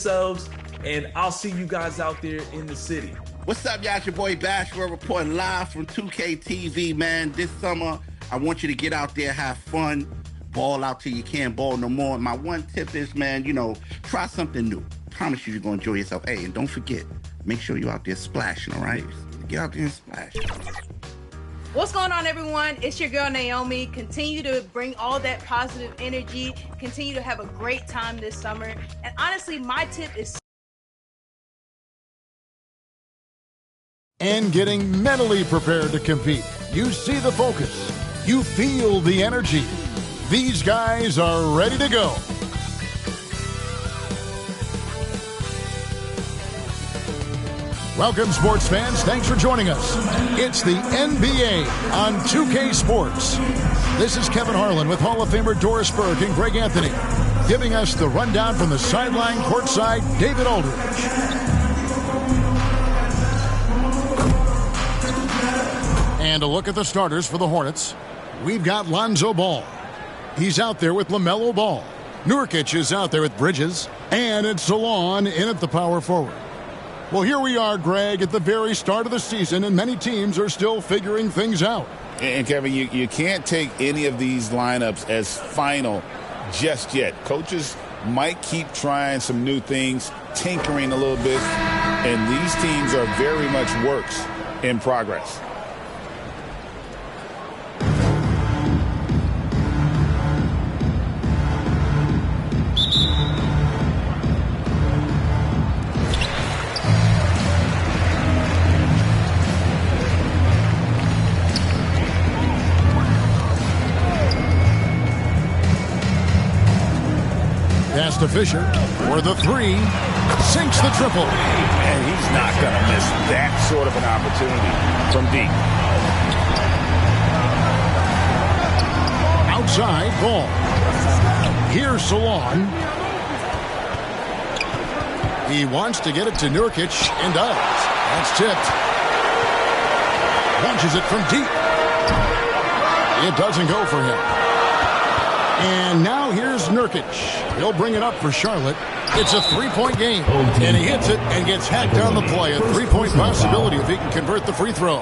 yourselves, and I'll see you guys out there in the city. What's up, y'all? It's your boy Bashford reporting live from 2K TV, man. This summer, I want you to get out there, have fun, ball out till you can't ball no more. My one tip is, man, try something new. Promise you're going to enjoy yourself. Hey, and don't forget, make sure you're out there splashing, all right? Get out there and splash. What's going on, everyone? It's your girl, Naomi. Continue to bring all that positive energy. Continue to have a great time this summer. And honestly, my tip is... And getting mentally prepared to compete. You see the focus. You feel the energy. These guys are ready to go. Welcome, sports fans. Thanks for joining us. It's the NBA on 2K Sports. This is Kevin Harlan with Hall of Famer Doris Burke and Greg Anthony, giving us the rundown from the sideline courtside, David Aldridge. And a look at the starters for the Hornets. We've got Lonzo Ball. He's out there with LaMelo Ball. Nurkic is out there with Bridges. And it's Salon in at the power forward. Well, here we are, Greg, at the very start of the season, and many teams are still figuring things out. And, Kevin, you can't take any of these lineups as final just yet. Coaches might keep trying some new things, tinkering a little bit, and these teams are very much works in progress. To Fisher for the three, sinks the triple. And he's not going to miss that sort of an opportunity from deep. Outside ball. Here's Salon. He wants to get it to Nurkic and does. That's tipped. Launches it from deep. It doesn't go for him. And now here's Nurkic. He'll bring it up for Charlotte. It's a three-point game. And he hits it and gets hacked on the play. A three-point possibility if he can convert the free throw.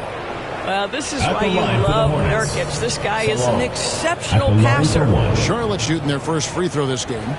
Well, this is why you love Nurkic. This guy is an exceptional passer. Charlotte shooting their first free throw this game.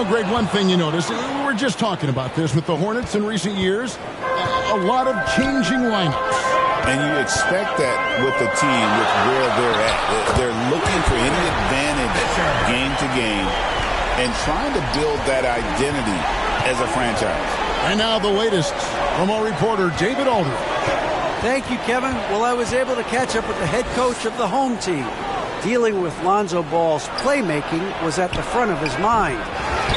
Greg, one thing you notice, we were just talking about this with the Hornets in recent years, a lot of changing lineups. And you expect that with the team, with where they're at. They're looking for any advantage game to game and trying to build that identity as a franchise. And now the latest from our reporter, David Aldridge. Thank you, Kevin. Well, I was able to catch up with the head coach of the home team. Dealing with Lonzo Ball's playmaking was at the front of his mind.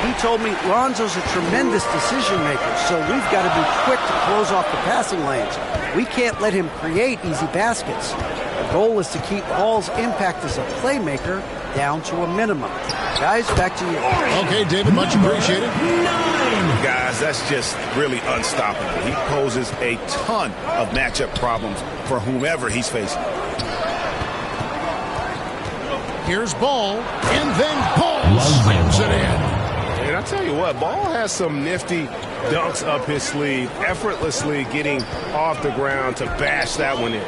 He told me Lonzo's a tremendous decision maker, so we've got to be quick to close off the passing lanes. We can't let him create easy baskets. The goal is to keep Ball's impact as a playmaker down to a minimum. Guys, back to you. Okay, David, much appreciated. Guys, that's just really unstoppable. He poses a ton of matchup problems for whomever he's facing. Here's Ball, and then Ball slams it in. And I tell you what, Ball has some nifty dunks up his sleeve, effortlessly getting off the ground to bash that one in.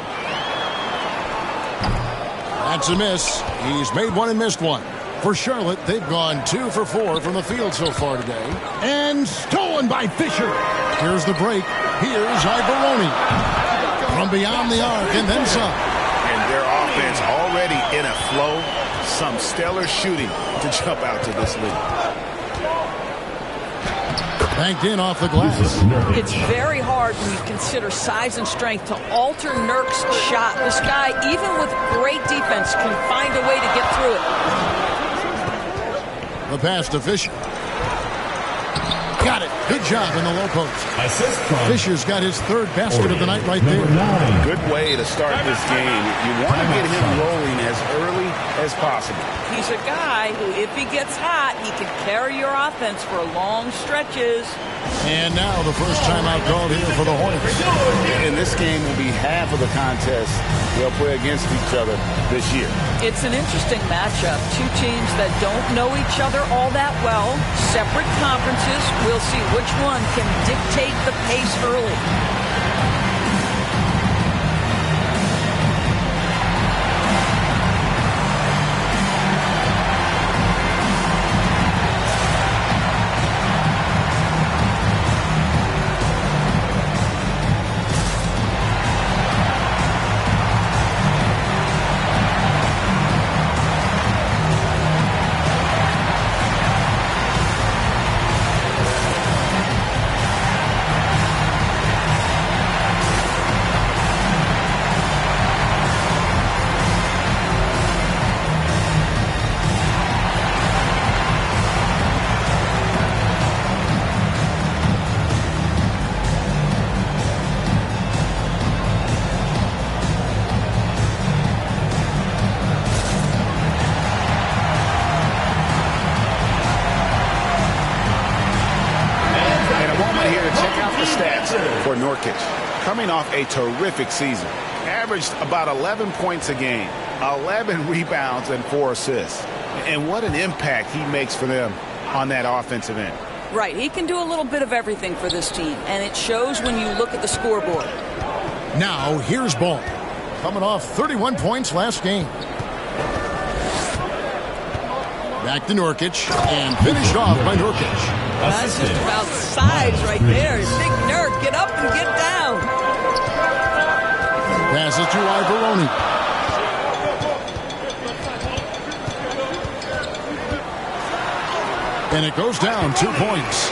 That's a miss. He's made one and missed one. For Charlotte, they've gone 2 for 4 from the field so far today. And stolen by Fisher. Here's the break. Here's Ivoroni. From beyond the arc and then some. And their offense already in a flow. Some stellar shooting to jump out to this lead. Banked in off the glass. It's very hard when you consider size and strength to alter Nurk's shot. This guy, even with great defense, can find a way to get through it. The pass to Fisher. Got it. Good job in the low post. Fisher's got his third basket of the night right there. Good way to start this game. You want to get him rolling as early as possible. He's a guy who, if he gets hot, he can carry your offense for long stretches. And now the first timeout called here for the Hornets. And this game will be half of the contest they'll play against each other this year. It's an interesting matchup. Two teams that don't know each other all that well. Separate conferences. We'll see which one can dictate the pace early. For Nurkic, coming off a terrific season, averaged about 11 points a game, 11 rebounds, and 4 assists. And what an impact he makes for them on that offensive end. Right, he can do a little bit of everything for this team, and it shows when you look at the scoreboard. Now, here's Ball, coming off 31 points last game. Back to Nurkic, and finished off by Nurkic. That's just about size right there. Big Nurk, get up and get down. Pass it to Ivaroni. And it goes down 2 points.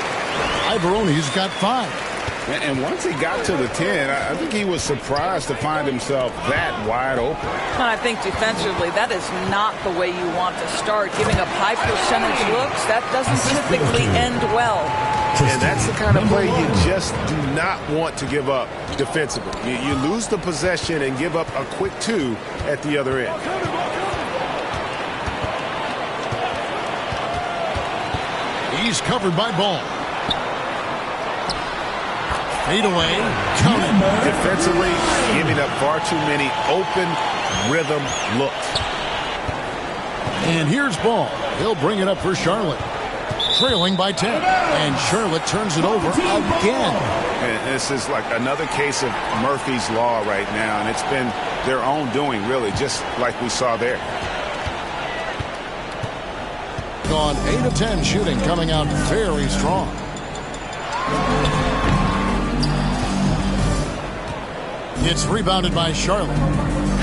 Ivaroni's got 5. And once he got to the 10, I think he was surprised to find himself that wide open. I think defensively, that is not the way you want to start. Giving up high percentage looks, that doesn't typically end well. And that's the kind of play you just do not want to give up defensively. You lose the possession and give up a quick 2 at the other end. He's covered by Ball. Fade away, count it. Defensively, giving up far too many open rhythm looks. And here's Ball. He'll bring it up for Charlotte. Trailing by 10. And Charlotte turns it over again. And this is like another case of Murphy's Law right now. And it's been their own doing, really, just like we saw there. On 8 of 10 shooting, coming out very strong. It's rebounded by Charlotte.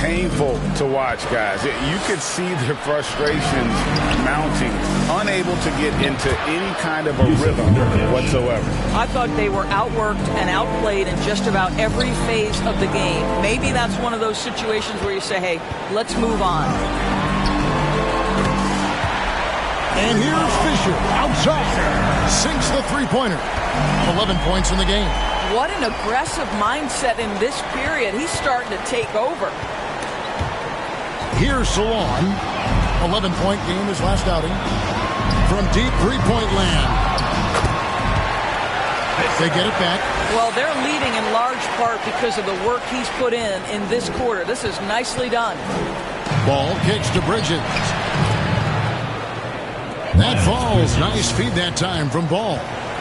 Painful to watch, guys. You could see their frustrations mounting, unable to get into any kind of a rhythm whatsoever. I thought they were outworked and outplayed in just about every phase of the game. Maybe that's one of those situations where you say, hey, let's move on. And here's Fisher outside. Sinks the three-pointer. 11 points in the game. What an aggressive mindset in this period. He's starting to take over. Here's Salon. 11-point game his last outing. From deep three-point land. They get it back. Well, they're leading in large part because of the work he's put in this quarter. This is nicely done. Ball kicks to Bridges. That falls. Nice feed that time from Ball.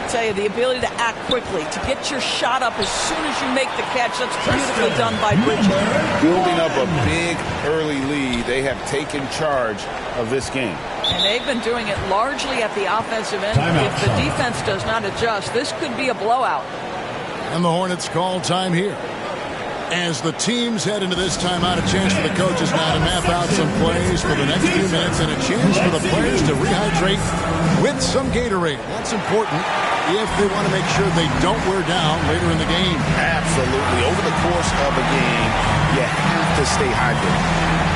Tell you, the ability to act quickly, to get your shot up as soon as you make the catch, that's beautifully done by Bridges. Building up a big early lead, they have taken charge of this game. And they've been doing it largely at the offensive end. If the defense does not adjust, this could be a blowout. And the Hornets call time here. As the teams head into this timeout, a chance for the coaches now to map out some plays for the next few minutes and a chance for the players to rehydrate with some Gatorade. That's important if they want to make sure they don't wear down later in the game. Absolutely. Over the course of a game, you have to stay hydrated.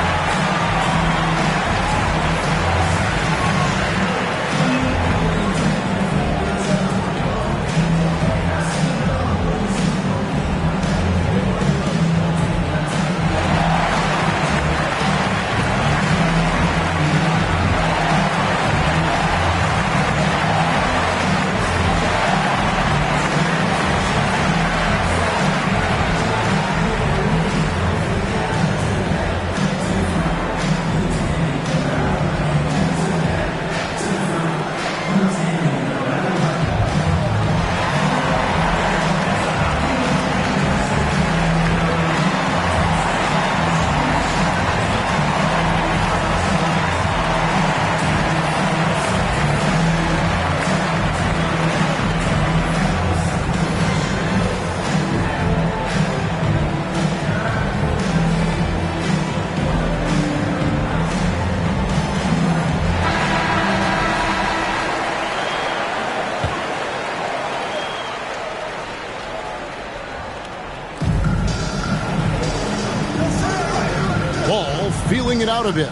feeling it out a bit.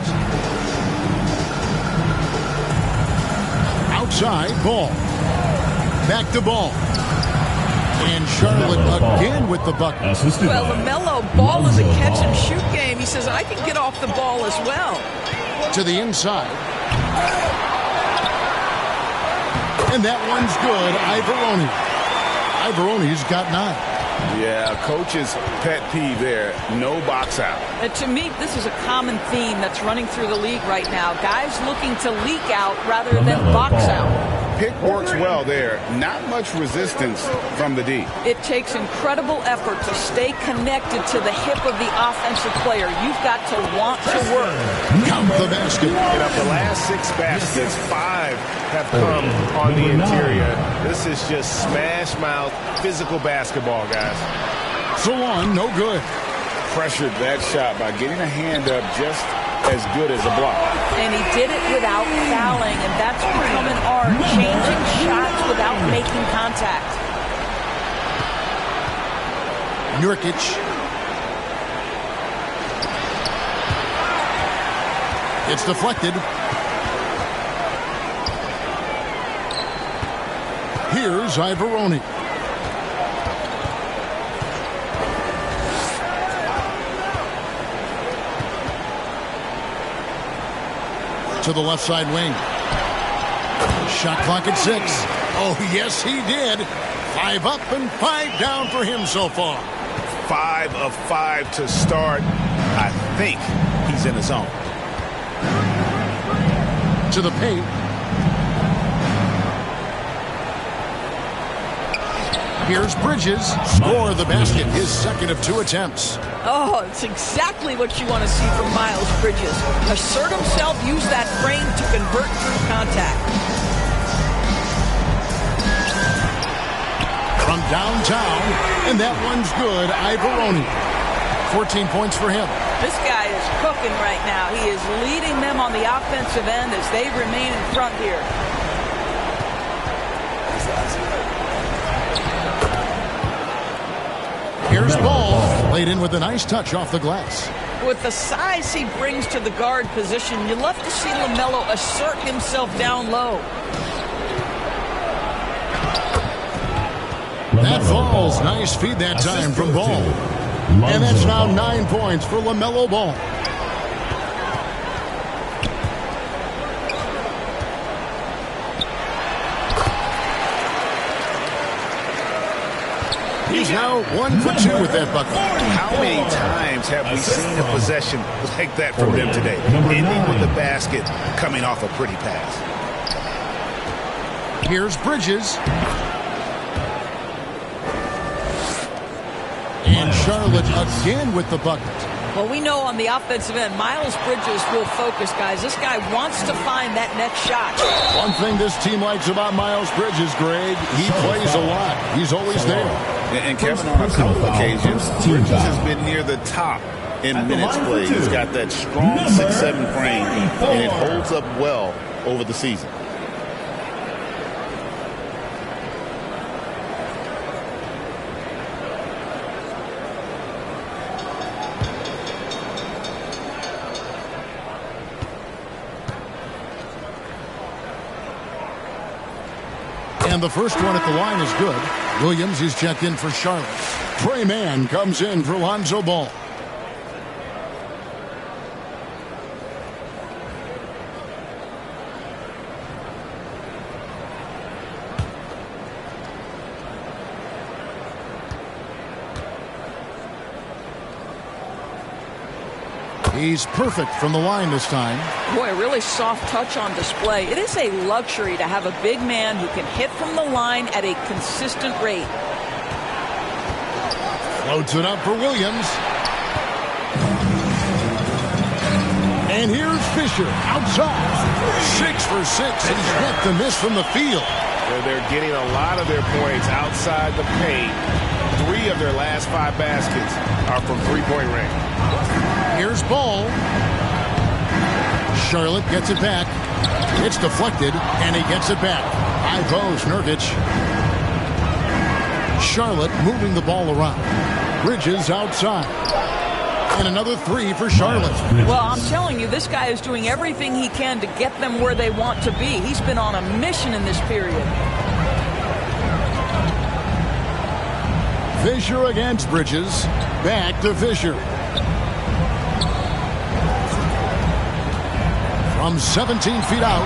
Outside, Ball. Back to Ball. And Charlotte again with the bucket. Well, LaMelo Ball is a catch-and-shoot game. He says, I can get off the ball as well. To the inside. And that one's good. Ivoroni's got 9. Yeah, coach's pet peeve there. No box out. And to me, this is a common theme that's running through the league right now. Guys looking to leak out rather than box out. Pick works well there. Not much resistance from the D. It takes incredible effort to stay connected to the hip of the offensive player. You've got to want to work. Count the basket. And of the last 6 baskets, 5 have come on the interior. This is just smash mouth physical basketball, guys. Salon, no good. Pressured that shot by getting a hand up just as good as a block. And he did it without fouling, and that's become an art, changing shots without making contact. Nurkic. It's deflected. Here's Ivoroni. To the left side wing. Shot clock at 6. Oh, yes, he did. 5 up and 5 down for him so far. 5 of 5 to start. I think he's in the zone. To the paint. Here's Bridges. Score the basket. His second of 2 attempts. Oh, it's exactly what you want to see from Miles Bridges. Assert himself, use that frame to convert through contact. From downtown, and that one's good. Ivoroni. 14 points for him. This guy is cooking right now. He is leading them on the offensive end as they remain in front here. Here's Ball, laid in with a nice touch off the glass. With the size he brings to the guard position, you love to see LaMelo assert himself down low. That falls. Nice feed that time from Ball. And that's now 9 points for LaMelo Ball. He's now 1 for 2 with that bucket. How many times have we seen a possession like that from them today? Ending with the basket coming off a pretty pass. Here's Bridges. And Charlotte again with the bucket. Well, we know on the offensive end, Miles Bridges will focus, guys. This guy wants to find that next shot. One thing this team likes about Miles Bridges, Greg, he plays a lot. He's always there. And Kevin, on a couple of occasions, Bridges has been near the top in minutes played. He's got that strong 6'7" frame, and it holds up well over the season. And the first one at the line is good. Williams is checked in for Charlotte. Trey Mann comes in for Lonzo Ball. He's perfect from the line this time. Boy, a really soft touch on display. It is a luxury to have a big man who can hit from the line at a consistent rate. Floats it up for Williams. And here's Fisher outside. 6 for 6. He's yet to miss from the field. They're getting a lot of their points outside the paint. 3 of their last 5 baskets are from three-point range. Here's Ball. Charlotte gets it back. It's deflected, and he gets it back. High post, Nurkic. Charlotte moving the ball around. Bridges outside. And another three for Charlotte. Well, I'm telling you, this guy is doing everything he can to get them where they want to be. He's been on a mission in this period. Fisher against Bridges. Back to Fisher. From 17 feet out,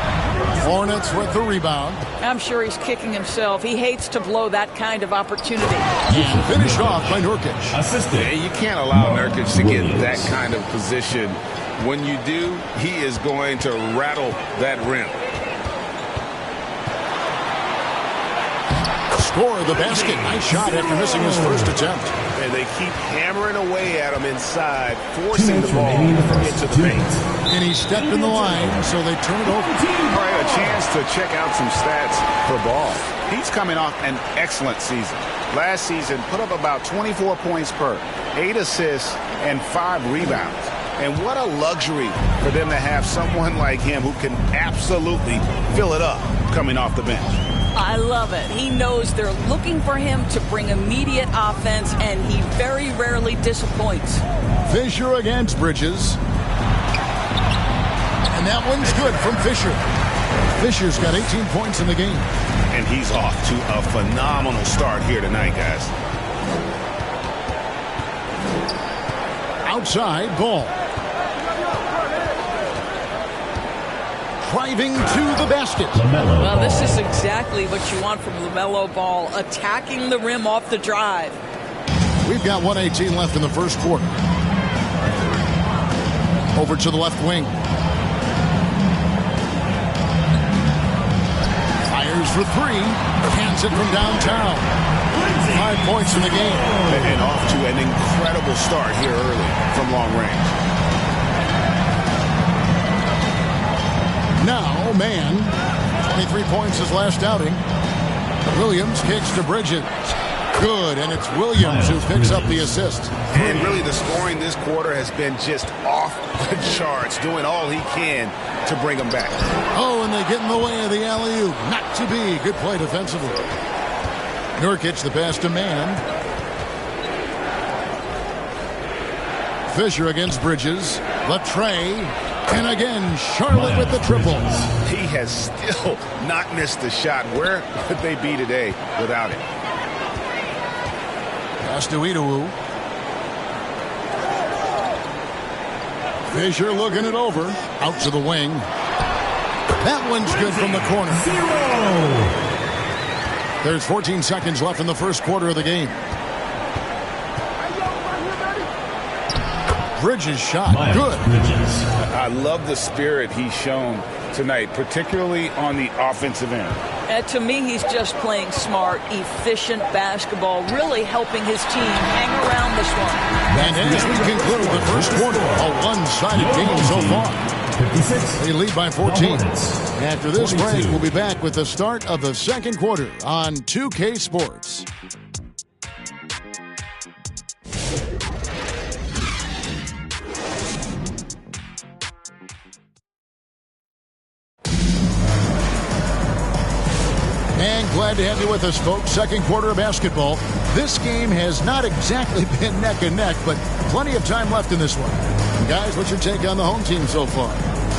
Hornets with the rebound. I'm sure he's kicking himself. He hates to blow that kind of opportunity. And finished off by Nurkic. Yeah, you can't allow Nurkic to get that kind of position. When you do, he is going to rattle that rim. Score the basket. Nice shot after missing his first attempt. And they keep hammering away at him inside, forcing the ball into the paint. And he stepped in the line, so they turn it over. All right, a chance to check out some stats for Ball. He's coming off an excellent season. Last season, put up about 24 points per, 8 assists, and 5 rebounds. And what a luxury for them to have someone like him who can absolutely fill it up coming off the bench. I love it. He knows they're looking for him to bring immediate offense, and he very rarely disappoints. Fisher against Bridges. And that one's good from Fisher. Fisher's got 18 points in the game. And he's off to a phenomenal start here tonight, guys. Outside, Ball. Driving to the basket. Well, this is exactly what you want from LaMelo Ball, attacking the rim off the drive. We've got 1:18 left in the first quarter. Over to the left wing. Fires for three. Cans it from downtown. 5 points in the game. And off to an incredible start here early from long range. Now, man, 23 points his last outing. Williams kicks to Bridges. Good, and it's Williams who picks up the assist. And really the scoring this quarter has been just off the charts, doing all he can to bring them back. Oh, and they get in the way of the alley-oop. Not to be. Good play defensively. Nurkic, the pass to man. Fisher against Bridges. Latrey. And again, Charlotte with the triple. He has still not missed a shot. Where would they be today without it? Pass to Idowu. Fisher looking it over. Out to the wing. That one's good from the corner. There's 14 seconds left in the first quarter of the game. Bridges shot. Good. I love the spirit he's shown tonight, particularly on the offensive end. And to me, he's just playing smart, efficient basketball, really helping his team hang around this one. And as we conclude the first quarter, a one-sided game so far. 56. They lead by 14. After this break, we'll be back with the start of the second quarter on 2K Sports. And glad to have you with us, folks. Second quarter of basketball. This game has not exactly been neck and neck, but plenty of time left in this one. Guys, what's your take on the home team so far?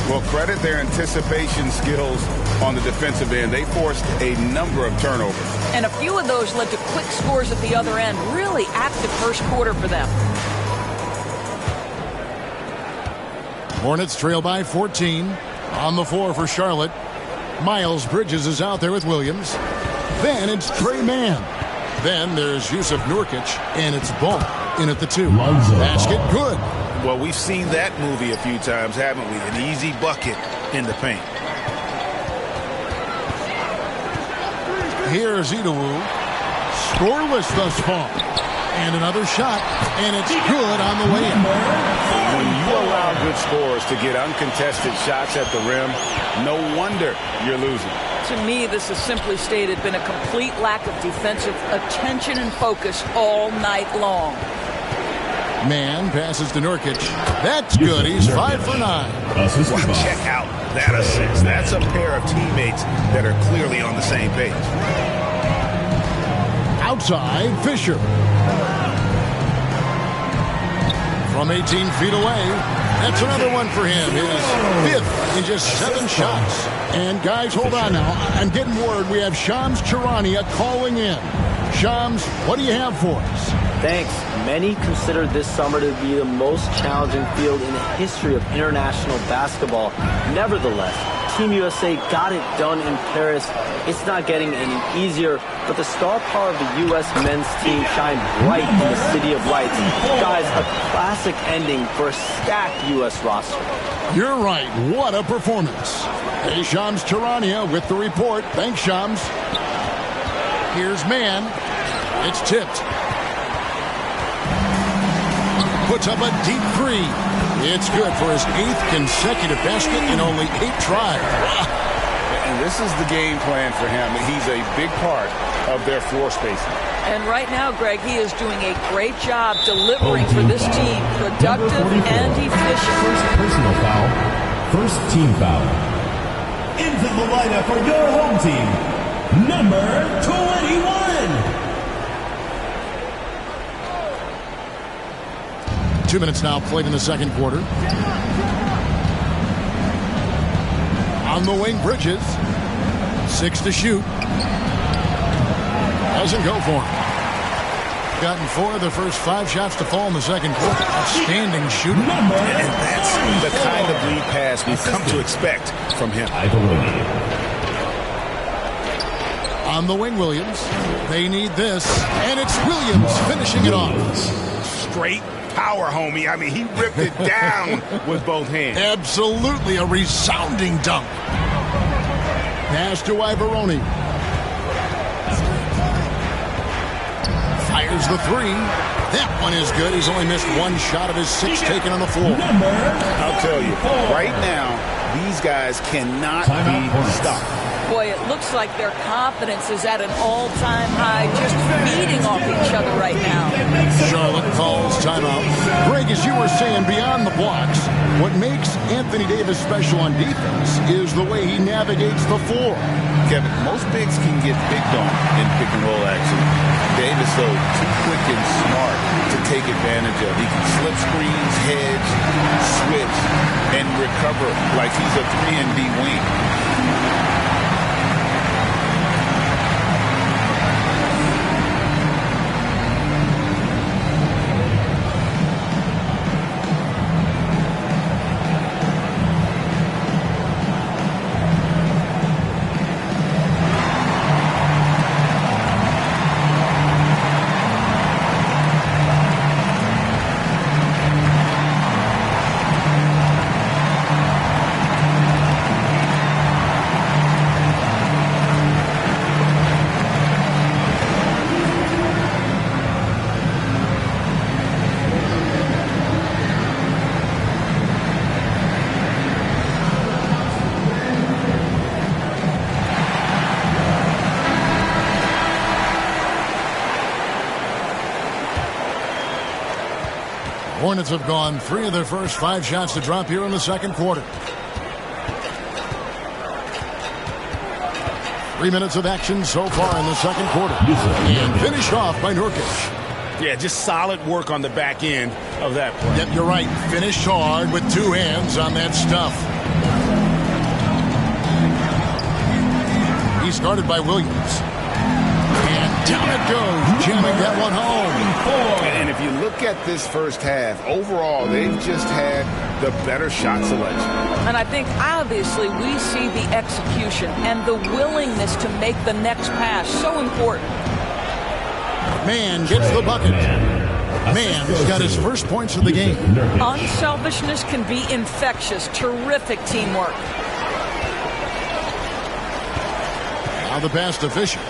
Well, credit their anticipation skills on the defensive end. They forced a number of turnovers. And a few of those led to quick scores at the other end. Really active first quarter for them. Hornets trail by 14. On the floor for Charlotte. Miles Bridges is out there with Williams. Then it's Trey Mann. Then there's Yusuf Nurkic, and it's Ball in at the 2. Basket good. Well, we've seen that movie a few times, haven't we? An easy bucket in the paint. Here's Idowu. Scoreless thus far. And another shot, and it's good on the way in. When you allow good scorers to get uncontested shots at the rim, no wonder you're losing. To me, this has simply stated been a complete lack of defensive attention and focus all night long. Mann passes to Nurkic. That's good. He's 5 for 9. Well, check out that assist. That's a pair of teammates that are clearly on the same page. Outside, Fisher. from 18 feet away. That's another one for him. His fifth in just 7 shots. And guys, hold on now. I'm getting word we have Shams Charania calling in. Shams, what do you have for us? Thanks. Many consider this summer to be the most challenging field in the history of international basketball. Nevertheless, Team USA got it done in Paris. It's not getting any easier, but the star power of the U.S. men's team shined bright in the City of Lights. Guys, a classic ending for a stacked U.S. roster. You're right. What a performance. Hey, Shams Charania with the report. Thanks, Shams. Here's man. It's tipped. Puts up a deep three. It's good for his 8th consecutive basket in only 8 tries. And this is the game plan for him. He's a big part of their floor spacing. And right now, Greg, he is doing a great job delivering for this team, productive and efficient. First personal foul, first team foul. Into the lineup for your home team, number 21. 2 minutes now played in the second quarter. On the wing, Bridges. 6 to shoot. Doesn't go for him. Gotten 4 of the first 5 shots to fall in the second quarter. Outstanding shooting. And that's the kind of lead pass we've come to expect from him. On the wing, Williams. They need this. And it's Williams finishing it off. Straight power, homie. I mean, he ripped it down with both hands. Absolutely a resounding dunk. Pass to Ivaroni. Fires the 3. That one is good. He's only missed 1 shot of his 6 taken on the floor. I'll tell you, right now, these guys cannot be stopped. Boy, it looks like their confidence is at an all-time high, just feeding off each other right now. Charlotte calls timeout. Greg, as you were saying, beyond the blocks, what makes Anthony Davis special on defense is the way he navigates the floor. Kevin, most bigs can get picked on in pick-and-roll action. Davis, though, too quick and smart to take advantage of. He can slip screens, hedge, switch, and recover like he's a 3-and-D wing. Hornets have gone 3 of their first 5 shots to drop here in the second quarter. 3 minutes of action so far in the second quarter. And finished off by Nurkic. Yeah, just solid work on the back end of that play. Yep, you're right. Finished hard with 2 hands on that stuff. He started by Williams. And down it goes, jamming that one home. And if you look at this first half, overall, they've just had the better shot selection. And I think, obviously, we see the execution and the willingness to make the next pass so important. Man gets the bucket. Man's got his first points of the game. Unselfishness can be infectious. Terrific teamwork. Now the pass to Fisher.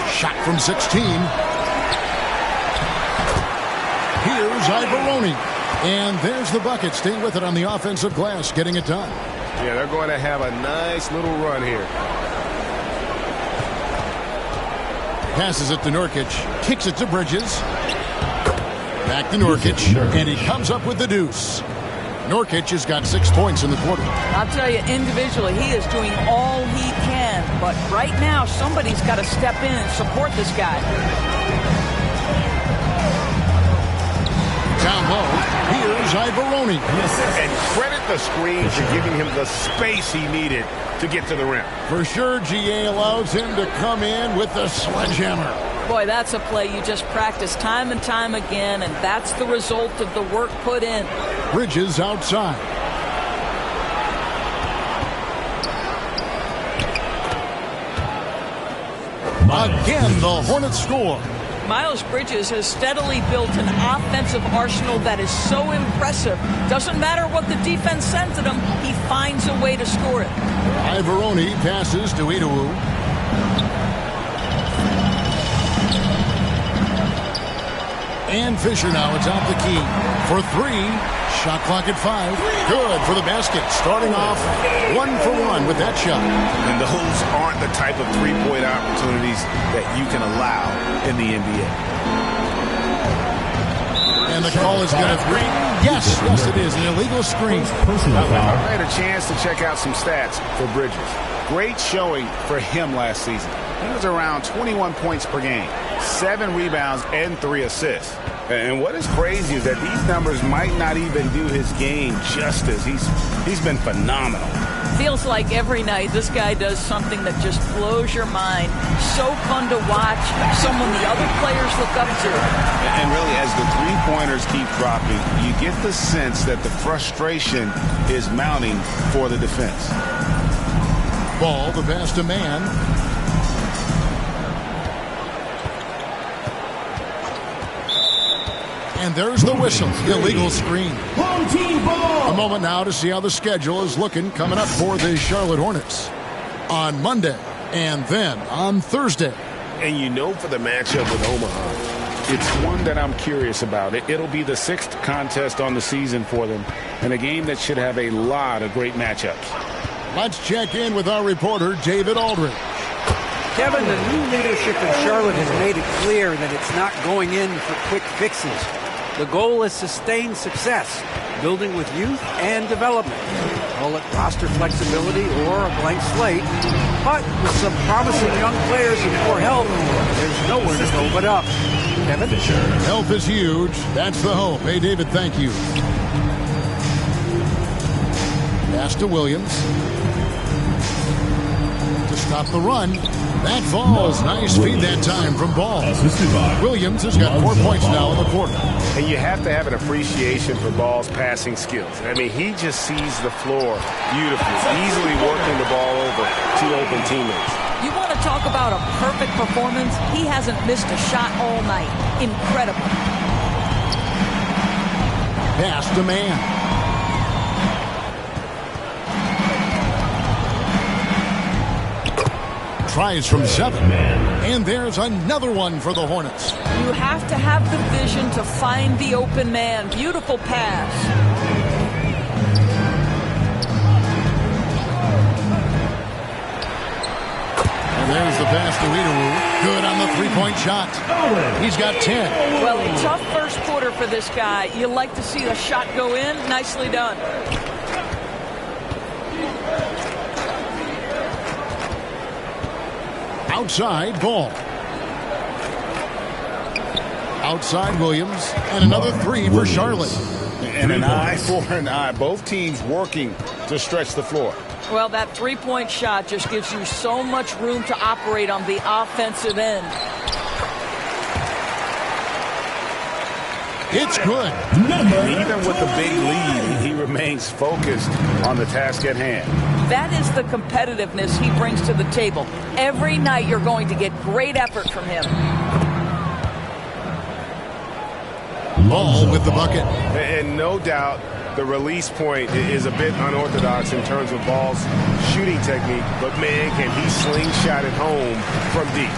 Shot from 16. Here's Ivaroni. And there's the bucket. Staying with it on the offensive glass, getting it done. Yeah, they're going to have a nice little run here. Passes it to Nurkic. Kicks it to Bridges. Back to Nurkic. And he comes up with the deuce. Nurkic has got 6 points in the quarter. I'll tell you, individually, he is doing all he can. But right now, somebody's got to step in and support this guy. outside Baroni. And credit the screen for giving him the space he needed to get to the rim. For sure, GA allows him to come in with the sledgehammer. Boy, that's a play you just practice time and time again, and that's the result of the work put in. Bridges outside. Again, the Hornets score. Miles Bridges has steadily built an offensive arsenal that is so impressive. Doesn't matter what the defense sends at him, he finds a way to score it. Ivoroni passes to Idowu. And Fisher now is out the key for three. Shot clock at 5. Good for the basket. Starting off 1-for-1 with that shot. And those aren't the type of three-point opportunities that you can allow in the NBA. And the call is going to be, yes, it is an illegal screen. I had a chance to check out some stats for Bridges. Great showing for him last season. He was around 21 points per game, 7 rebounds, and 3 assists. And what is crazy is that these numbers might not even do his game justice. He's been phenomenal. Feels like every night this guy does something that just blows your mind. So fun to watch, someone the other players look up to. And really, as the three-pointers keep dropping, you get the sense that the frustration is mounting for the defense. Ball, the pass to Man. And there's the whistle. Illegal screen. A moment now to see how the schedule is looking coming up for the Charlotte Hornets on Monday and then on Thursday. And you know, for the matchup with Omaha, it's one that I'm curious about. It'll be the 6th contest on the season for them, and a game that should have a lot of great matchups. Let's check in with our reporter, David Aldridge. Kevin, the new leadership in Charlotte has made it clear that it's not going in for quick fixes. The goal is sustained success, building with youth and development. Call it roster flexibility or a blank slate. But with some promising young players and more help, there's nowhere to go but up. Kevin? Help is huge. That's the hope. Hey, David, thank you. Pass to Williams. To stop the run. That falls. Nice feed that time from Ball. Williams has got 4 points now in the quarter. And you have to have an appreciation for Ball's passing skills. I mean, he just sees the floor beautifully, easily working the ball over to open teammates. You want to talk about a perfect performance? He hasn't missed a shot all night. Incredible. Pass to Man. Tries from 7. And there's another one for the Hornets. You have to have the vision to find the open man. Beautiful pass. And there's the pass to Idowu. Good on the three-point shot. He's got 10. Well, tough first quarter for this guy. You like to see the shot go in. Nicely done. Outside, Ball. Outside, Williams. And another 3 for Charlotte. And an eye for an eye. Both teams working to stretch the floor. Well, that three-point shot just gives you so much room to operate on the offensive end. It's good. And even with the big lead, he remains focused on the task at hand. That is the competitiveness he brings to the table. Every night you're going to get great effort from him. Ball with the bucket. And no doubt the release point is a bit unorthodox in terms of Ball's shooting technique, but man, can he slingshot it home from deep.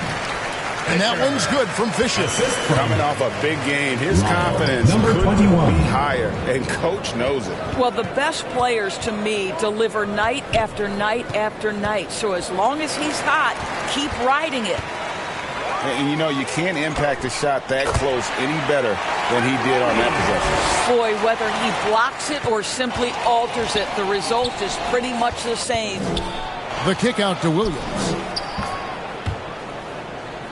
And that one's good from Fisher. Coming off a big game, his confidence couldn't be higher, and Coach knows it. Well, the best players, to me, deliver night after night after night. So as long as he's hot, keep riding it. And you know, you can't impact a shot that close any better than he did on that possession. Boy, whether he blocks it or simply alters it, the result is pretty much the same. The kick out to Williams.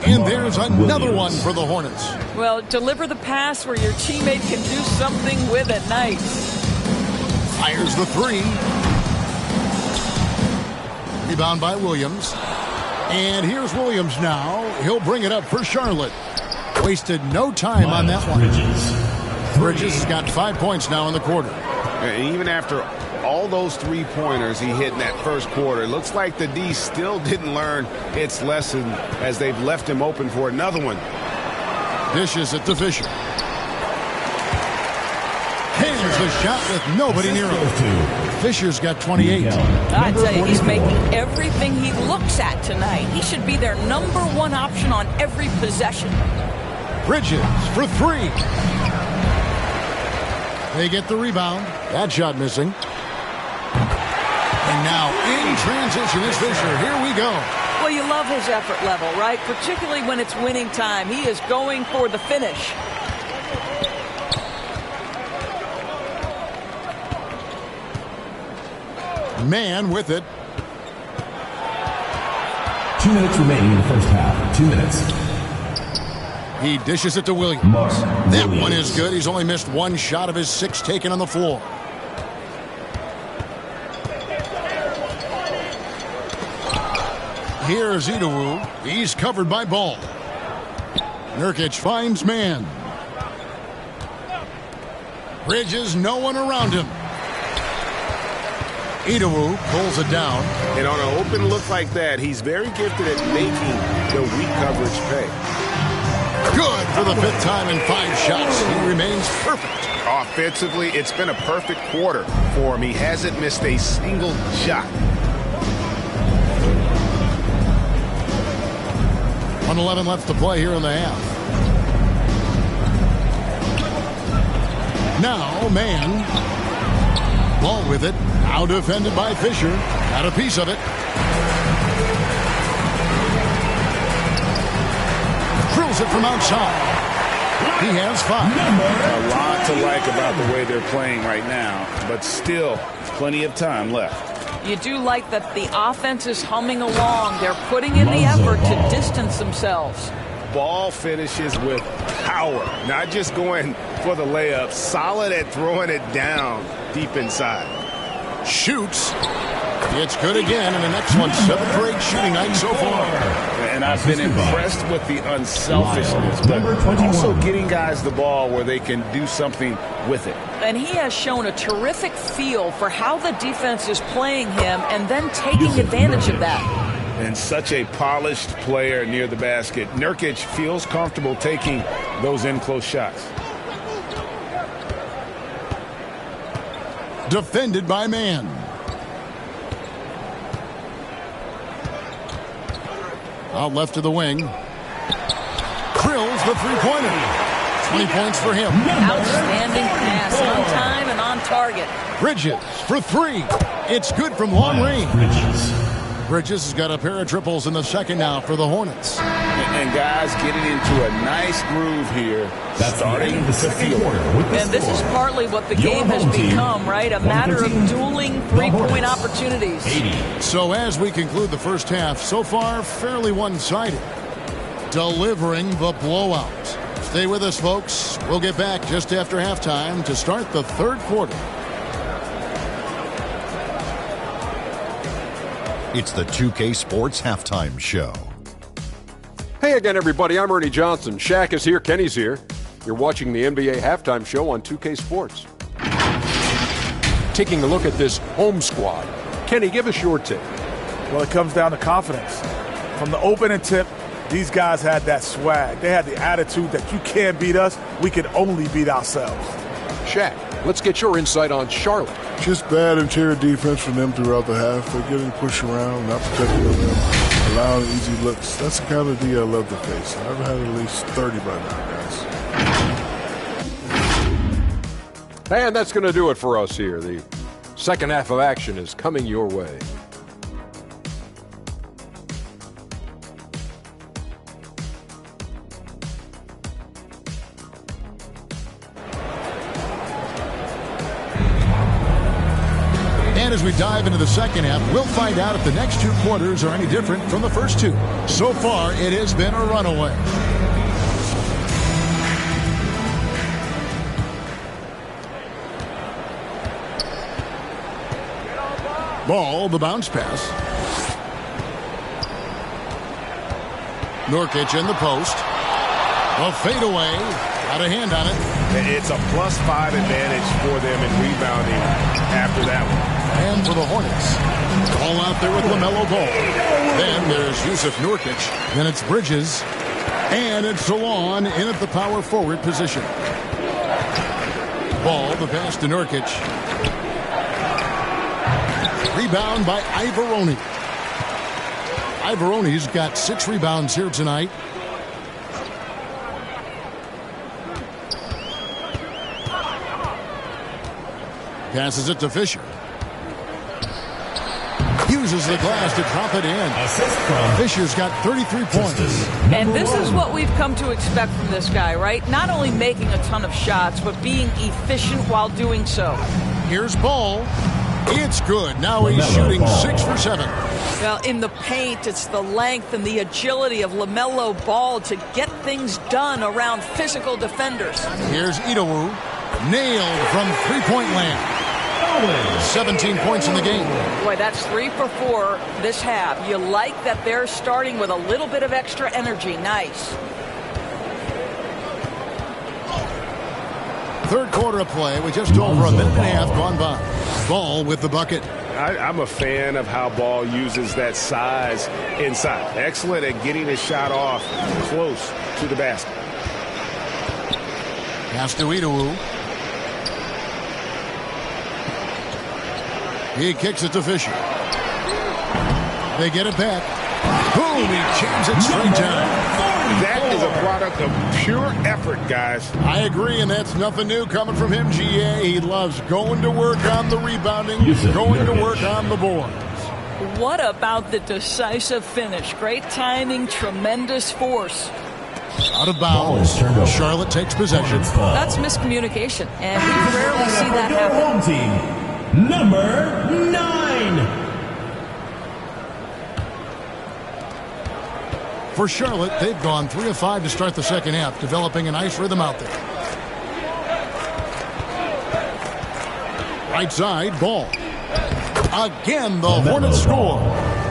And there's another one for the Hornets. Well, deliver the pass where your teammate can do something with it. Nice. Fires the three. Rebound by Williams. And here's Williams now. He'll bring it up for Charlotte. Wasted no time on that one. Bridges has got 5 points now in the quarter. And even after all those three-pointers he hit in that first quarter, it looks like the D still didn't learn its lesson as they've left him open for another one. Dishes it to Fisher. Hands the shot with nobody near him. Fisher's got 28. I tell you, he's making everything he looks at tonight. He should be their number one option on every possession. Bridges for three. They get the rebound. That shot missing. And now in transition is Fisher. Here we go. Well, you love his effort level, right? Particularly when it's winning time. He is going for the finish. Man with it. 2 minutes remaining in the first half. 2 minutes. He dishes it to Williams. That one is good. He's only missed one shot of his 6 taken on the floor. Here's Idowu. He's covered by Ball. Nurkic finds man. Bridges, no one around him. Idowu pulls it down. And on an open look like that, he's very gifted at making the weak coverage pay. Good for the 5th time in 5 shots. He remains perfect. Offensively, it's been a perfect quarter for him. He hasn't missed a single shot. 1:11 left to play here in the half. Now, man. Ball with it. Now defended by Fisher. Got a piece of it. Drills it from outside. He has 5. A lot to like about the way they're playing right now, but still plenty of time left. You do like that the offense is humming along. They're putting in the effort to distance themselves. Ball finishes with power, not just going for the layup, solid at throwing it down deep inside. Shoots. It's good again, and the next one, 7th for 8 shooting night so far. And I've been impressed with the unselfishness, but also getting guys the ball where they can do something with it. And he has shown a terrific feel for how the defense is playing him and then taking advantage of that. And such a polished player near the basket. Nurkic feels comfortable taking those in-close shots. Defended by man. Out left to the wing. Drills the three-pointer. 20 points for him. Outstanding pass on time and on target. Bridges for 3. It's good from long range. Bridges has got a pair of triples in the second now for the Hornets. And guys getting into a nice groove here. That's starting the second quarter. And this is partly what the game has become, right? A matter of dueling three-point opportunities. So as we conclude the first half, so far fairly one-sided. Delivering the blowout. Stay with us, folks. We'll get back just after halftime to start the third quarter. It's the 2K Sports Halftime Show. Hey again, everybody. I'm Ernie Johnson. Shaq is here. Kenny's here. You're watching the NBA Halftime Show on 2K Sports. Taking a look at this home squad. Kenny, give us your take. Well, it comes down to confidence. From the opening tip, these guys had that swag. They had the attitude that you can't beat us, we can only beat ourselves. Shaq, let's get your insight on Charlotte. Just bad interior defense from them throughout the half. They're getting pushed around, not protecting them, allowing easy looks. That's the kind of D I love to face. I've had at least 30 by now, guys. And that's going to do it for us here. The second half of action is coming your way. And as we dive into the second half, we'll find out if the next 2 quarters are any different from the first 2. So far, it has been a runaway. Ball, the bounce pass. Nurkic in the post. A fadeaway. Got a hand on it. It's a +5 advantage for them in rebounding after that one. And for the Hornets, all out there with LaMelo Ball. Then there's Yusuf Nurkic. Then it's Bridges. And it's Salon in at the power forward position. Ball, the pass to Nurkic. Rebound by Ivoroni. Ivoroni's got 6 rebounds here tonight. Passes it to Fisher. Uses the glass to drop it in. Fisher's got 33 points. And this is what we've come to expect from this guy, right? Not only making a ton of shots, but being efficient while doing so. Here's Ball. It's good. Now he's shooting 6 for 7. Well, in the paint, it's the length and the agility of LaMelo Ball to get things done around physical defenders. Here's Idowu. Nailed from three-point land. 17 points in the game. Boy, that's 3 for 4 this half. You like that they're starting with a little bit of extra energy. Nice. Third quarter of play with just over a minute and a half gone by. Ball with the bucket. I'm a fan of how Ball uses that size inside. Excellent at getting his shot off close to the basket. Pass to Idowu. He kicks it to Fisher. They get it back. Boom! He jams it straight down. That is a product of pure effort, guys. I agree, and that's nothing new coming from him, GA. He loves going to work on the rebounding, going to work on the boards. What about the decisive finish? Great timing, tremendous force. Out of bounds. Charlotte takes possession. That's miscommunication, and we rarely see that happen. Home team, number 9. For Charlotte, they've gone 3 of 5 to start the second half, developing a nice rhythm out there. Right side, Ball. Again, the Hornets score.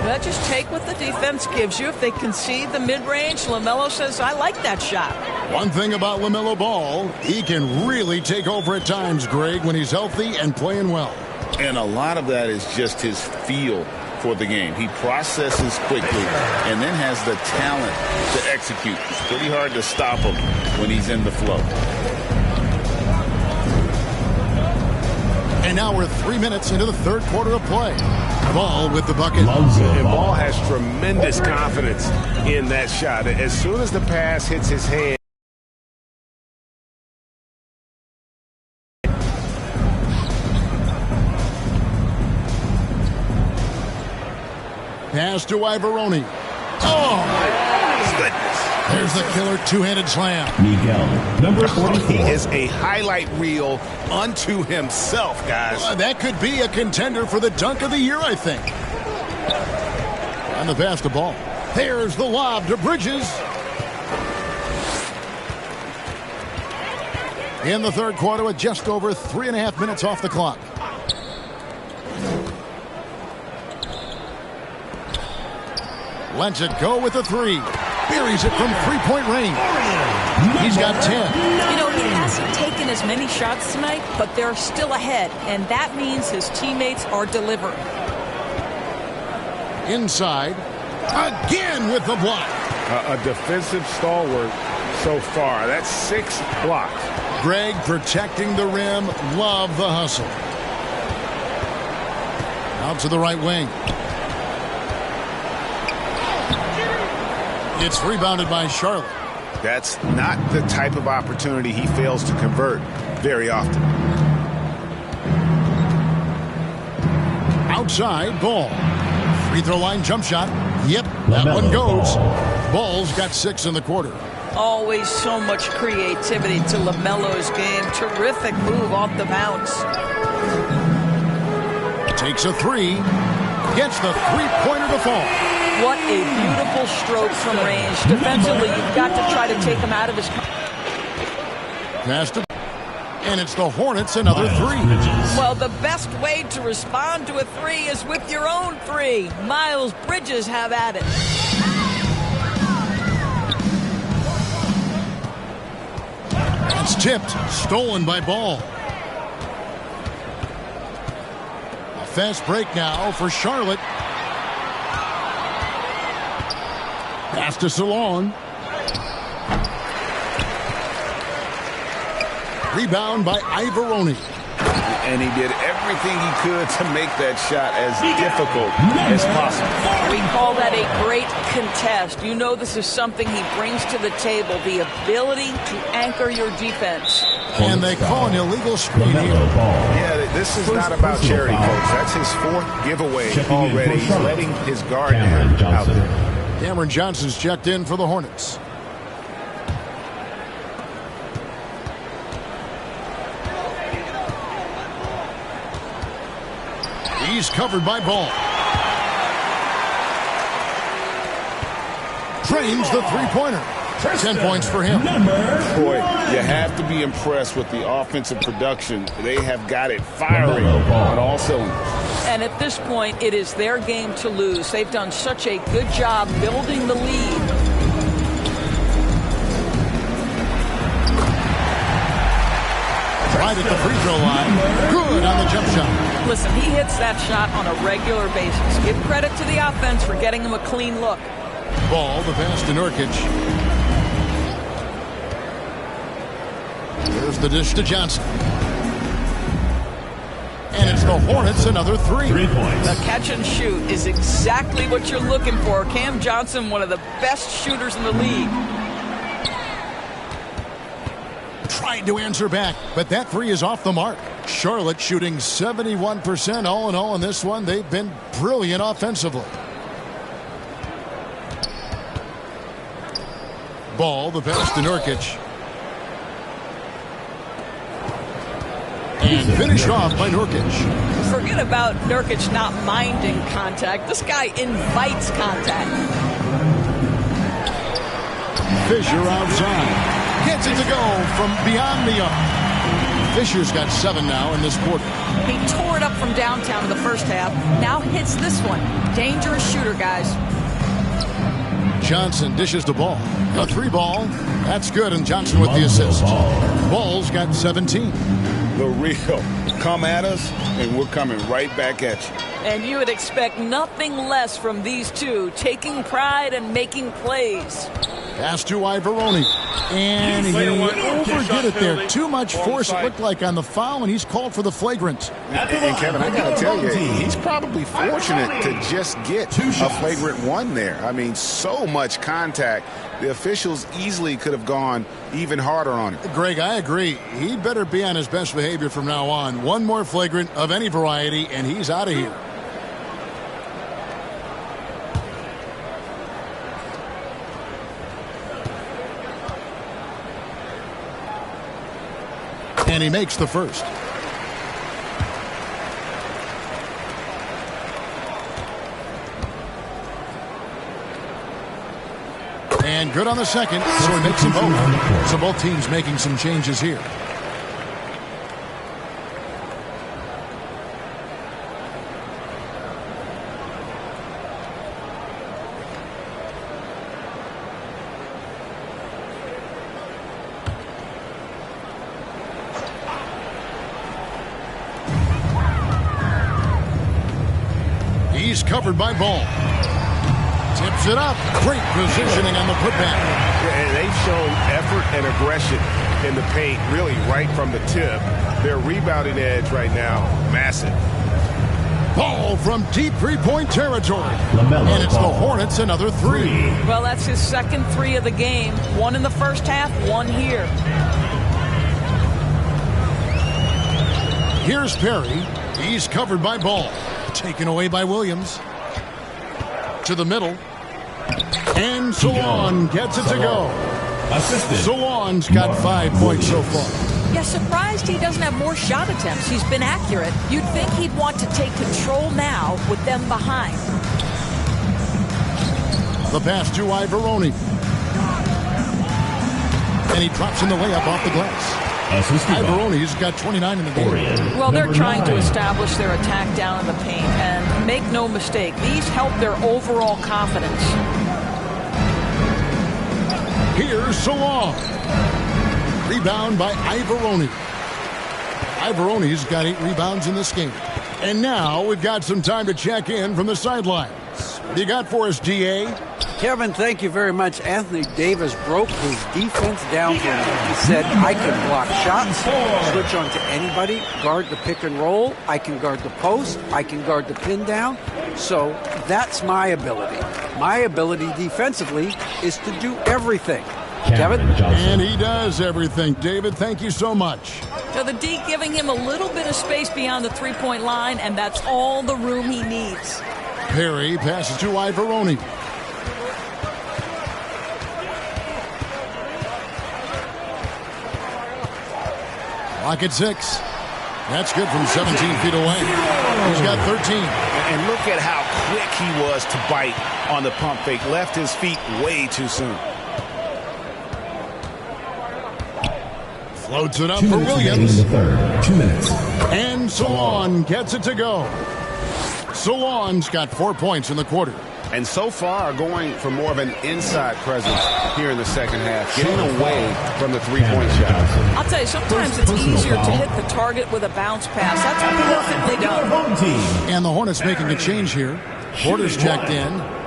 But just take what the defense gives you. If they concede the mid-range, LaMelo says, I like that shot. One thing about LaMelo Ball, he can really take over at times, Greg, when he's healthy and playing well. And a lot of that is just his feel for the game. He processes quickly and then has the talent to execute. It's pretty hard to stop him when he's in the flow. And now we're 3 minutes into the third quarter of play. Ball with the bucket. And Ball has tremendous confidence in that shot. As soon as the pass hits his hand, Pass to Ivoroni. Oh, my goodness. There's the killer two-handed slam. Miguel, number 44. He is a highlight reel unto himself, guys. That could be a contender for the dunk of the year, I think. On the pass to Ball. There's the lob to Bridges. In the third quarter with just over 3.5 minutes off the clock. Lets it go with the 3. Buries it from three-point range. He's got 10. You know, he hasn't taken as many shots tonight, but they're still ahead, and that means his teammates are delivering. Inside. Again with the block. A defensive stalwart so far. That's 6 blocks. Greg protecting the rim. Love the hustle. Out to the right wing. It's rebounded by Charlotte. That's not the type of opportunity he fails to convert very often. Outside, Ball. Free throw line jump shot. Yep, that one goes. Ball's got 6 in the quarter. Always so much creativity to LaMelo's game. Terrific move off the bounce. Takes a three. Gets the three-pointer to fall. What a beautiful stroke from range. Defensively, you've got to try to take him out of his... Pass to... And it's the Hornets another three. Well, the best way to respond to a three is with your own three. Miles Bridges have at it. It's tipped. Stolen by Ball. A fast break now for Charlotte. Pass to Salon. Rebound by Ivoroni. And he did everything he could to make that shot as difficult as possible. We call that a great contest. You know this is something he brings to the table, the ability to anchor your defense. And they call an illegal screen here. Yeah, this is not about charity, folks. That's his fourth giveaway already. He's letting his guard down out there. Cameron Johnson's checked in for the Hornets. He's covered by Ball. Drains the three-pointer. 10 points for him. Boy, you have to be impressed with the offensive production. They have got it firing on all cylinders. And at this point, it is their game to lose. They've done such a good job building the lead. Right at the free throw line. Good on the jump shot. Listen, he hits that shot on a regular basis. Give credit to the offense for getting him a clean look. Ball, the pass to Nurkic. There's the dish to Johnson. And it's the Hornets another three. 3 points. The catch and shoot is exactly what you're looking for. Cam Johnson, one of the best shooters in the league. Tried to answer back, but that three is off the mark. Charlotte shooting 71% all in all in this one. They've been brilliant offensively. Ball, the pass to Nurkic. And finished off by Nurkic. Forget about Nurkic not minding contact. This guy invites contact. Fisher outside. Gets it to go from beyond the arc. Fisher's got 7 now in this quarter. He tore it up from downtown in the first half. Now hits this one. Dangerous shooter, guys. Johnson dishes the ball. A 3-ball. That's good, and Johnson with the assist. Ball's got 17. The real. Come at us, and we're coming right back at you. And you would expect nothing less from these two, taking pride and making plays. Pass to Ivoroni. And he overdid it there. Too much force, it looked like, on the foul, and he's called for the flagrant. And Kevin, I got to tell you, he's probably fortunate to just get a flagrant one there. I mean, so much contact. The officials easily could have gone even harder on it. Greg, I agree. He better be on his best behavior from now on. One more flagrant of any variety, and he's out of here. And he makes the first. And good on the second, so he makes them both. So both teams making some changes here. He's covered by Ball. Tips it up. Great positioning on the putback. And they've shown effort and aggression in the paint, really right from the tip. Their rebounding edge right now, massive. Ball from deep three-point territory. And it's the Hornets another three. Well, that's his second three of the game. One in the first half, one here. Here's Perry. He's covered by Ball. Taken away by Williams. To the middle. And Salon gets it to go. Salon's got 5 points so far. Yeah, surprised he doesn't have more shot attempts. He's been accurate. You'd think he'd want to take control now with them behind. The pass to Ivaroni. And he drops in the layup off the glass. Ivaroni's got 29 in the game. Well, they're trying to establish their attack down in the paint. And make no mistake, these help their overall confidence. Here's Salon. Rebound by Ivaroni. Ivaroni's got 8 rebounds in this game. And now we've got some time to check in from the sidelines. What do you got for us, DA? Kevin, thank you very much. Anthony Davis broke his defense down for me. He said, I can block shots, switch on to anybody, guard the pick and roll, I can guard the post, I can guard the pin down. So that's my ability. My ability defensively is to do everything. Kevin? And he does everything. David, thank you so much. So the D giving him a little bit of space beyond the three-point line, and that's all the room he needs. Perry passes to Ivaroni. Clock at 6. That's good from 17 feet away. He's got 13. And look at how quick he was to bite on the pump fake. Left his feet way too soon. Floats it up for Williams. 2 minutes. And Salon gets it to go. Salon's got 4 points in the quarter. And so far going for more of an inside presence here in the second half, getting away from the three-point shot. I'll tell you, sometimes it's easier to hit the target with a bounce pass. That's perfectly done. And the Hornets making a change here. Porter's checked in.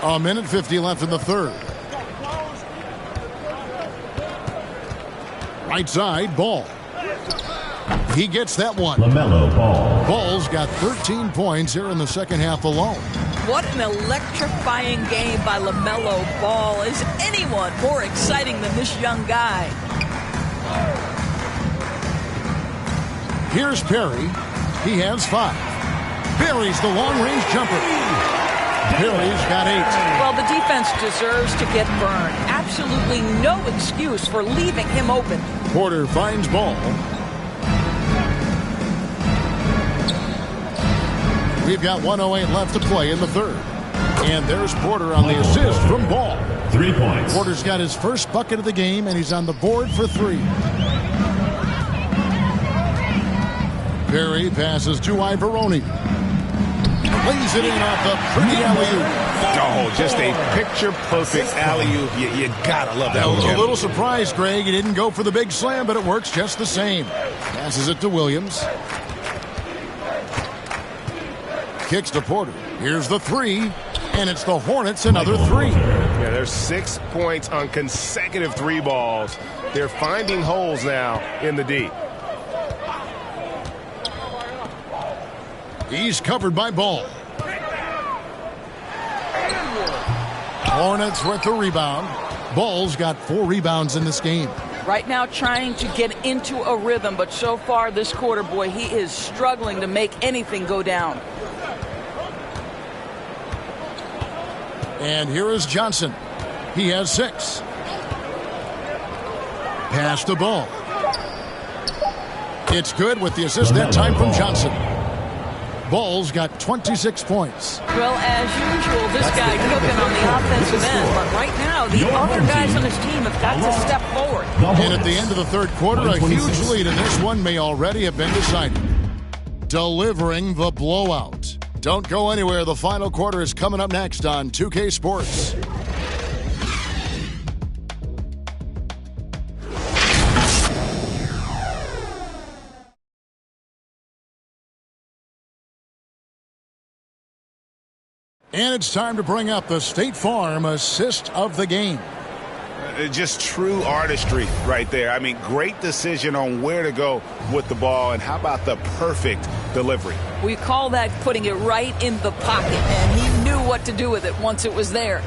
A minute 50 left in the third. Right side, Ball. He gets that one. LaMelo Ball. Ball's got 13 points here in the second half alone. What an electrifying game by LaMelo Ball. Is anyone more exciting than this young guy? Here's Perry. He has 5. Perry's the long-range jumper. Perry's got 8. Well, the defense deserves to get burned. Absolutely no excuse for leaving him open. Porter finds Ball. We've got 1:08 left to play in the third. And there's Porter on the assist from Ball. 3 points. Porter's got his first bucket of the game, and he's on the board for 3. Perry passes to Ivaroni. Lays it in off the pretty alley-oop. Oh, just a picture-perfect alley-oop. You gotta love that. A little surprised, Greg. He didn't go for the big slam, but it works just the same. Passes it to Williams. Kicks to Porter. Here's the 3, and it's the Hornets another 3. Yeah, there's 6 points on consecutive 3 balls. They're finding holes now in the D. He's covered by Ball. Hornets with the rebound. Ball's got 4 rebounds in this game. Right now trying to get into a rhythm, but so far this quarter, boy, he is struggling to make anything go down. And here is Johnson. He has 6. Pass the ball. It's good with the assist that time from Johnson. Ball's got 26 points. Well, as usual, this guy cooking on the offensive end. But right now, the other guys on his team have got to step forward. And at the end of the third quarter, a huge lead in this one may already have been decided. Delivering the blowout. Don't go anywhere. The final quarter is coming up next on 2K Sports. And it's time to bring up the State Farm assist of the game. Just true artistry right there. I mean, great decision on where to go with the ball, and how about the perfect delivery? We call that putting it right in the pocket, and he knew what to do with it once it was there.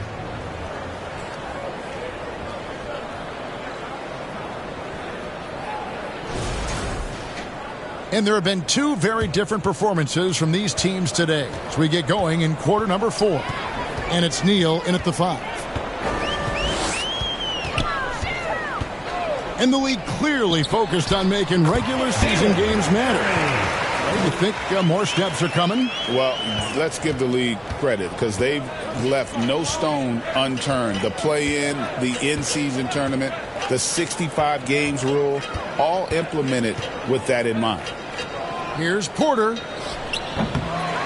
And there have been two very different performances from these teams today as we get going in quarter number 4. And it's Neal in at the 5. And the league clearly focused on making regular season games matter. Do you think more steps are coming? Well, let's give the league credit because they've left no stone unturned. The play-in, the in-season tournament, the 65 games rule, all implemented with that in mind. Here's Porter.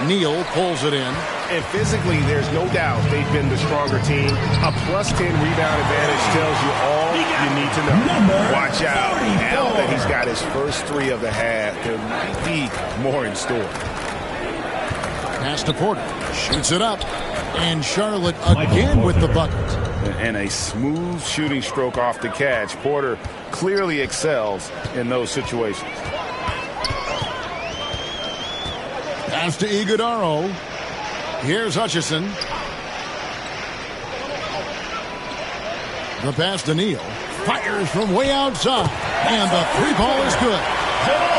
Neal pulls it in. And physically, there's no doubt they've been the stronger team. A +10 rebound advantage tells you all you need to know. Watch out. Now that he's got his first 3 of the half, there might be more in store. Pass to Porter. Shoots it up. And Charlotte again with the bucket. And a smooth shooting stroke off the catch. Porter clearly excels in those situations. Pass to Iguodaro. Here's Hutchison. The pass to Neal. Fires from way outside. And the 3-ball is good.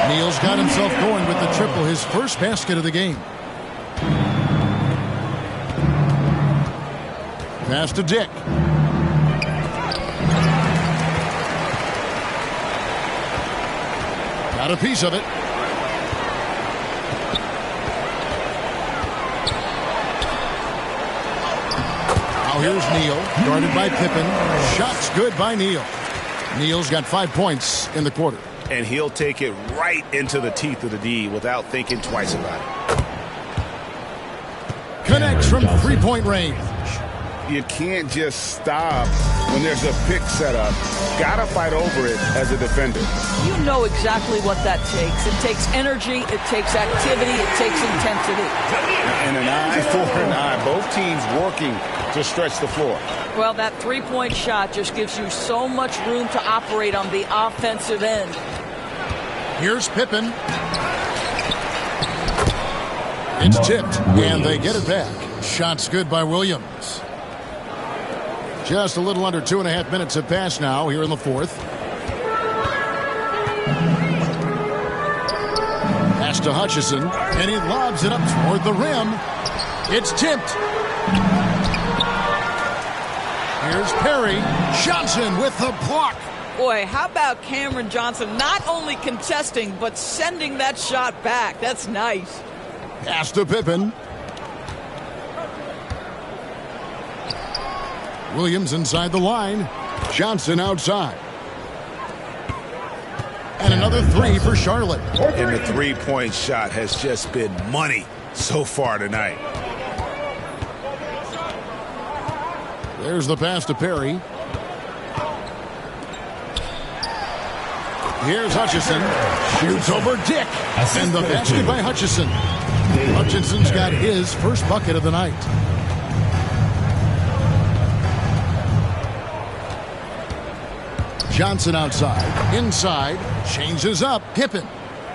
Neal's got himself going with the triple, his first basket of the game. Pass to Dick. Got a piece of it. Now here's Neal, guarded by Pippen. Shots good by Neal. Neal's got 5 points in the quarter. And he'll take it right into the teeth of the D without thinking twice about it. Connects from 3-point range. You can't just stop when there's a pick set up. Gotta fight over it as a defender. You know exactly what that takes. It takes energy, it takes activity, it takes intensity. And an eye for an eye. Both teams working to stretch the floor. Well, that 3-point shot just gives you so much room to operate on the offensive end. Here's Pippen. It's tipped, and they get it back. Shots good by Williams. Just a little under 2.5 minutes have passed now here in the 4th. Pass to Hutchison, and he lobs it up toward the rim. It's tipped. Here's Perry. Johnson with the block. Boy, how about Cameron Johnson not only contesting, but sending that shot back? That's nice. Pass to Pippen. Williams inside the line. Johnson outside. And another 3 for Charlotte. And the 3-point shot has just been money so far tonight. There's the pass to Perry. Here's Hutchison. Shoots over Dick. And the basket by Hutchison. Hutchison's got his first bucket of the night. Johnson outside. Inside. Changes up. Pippen.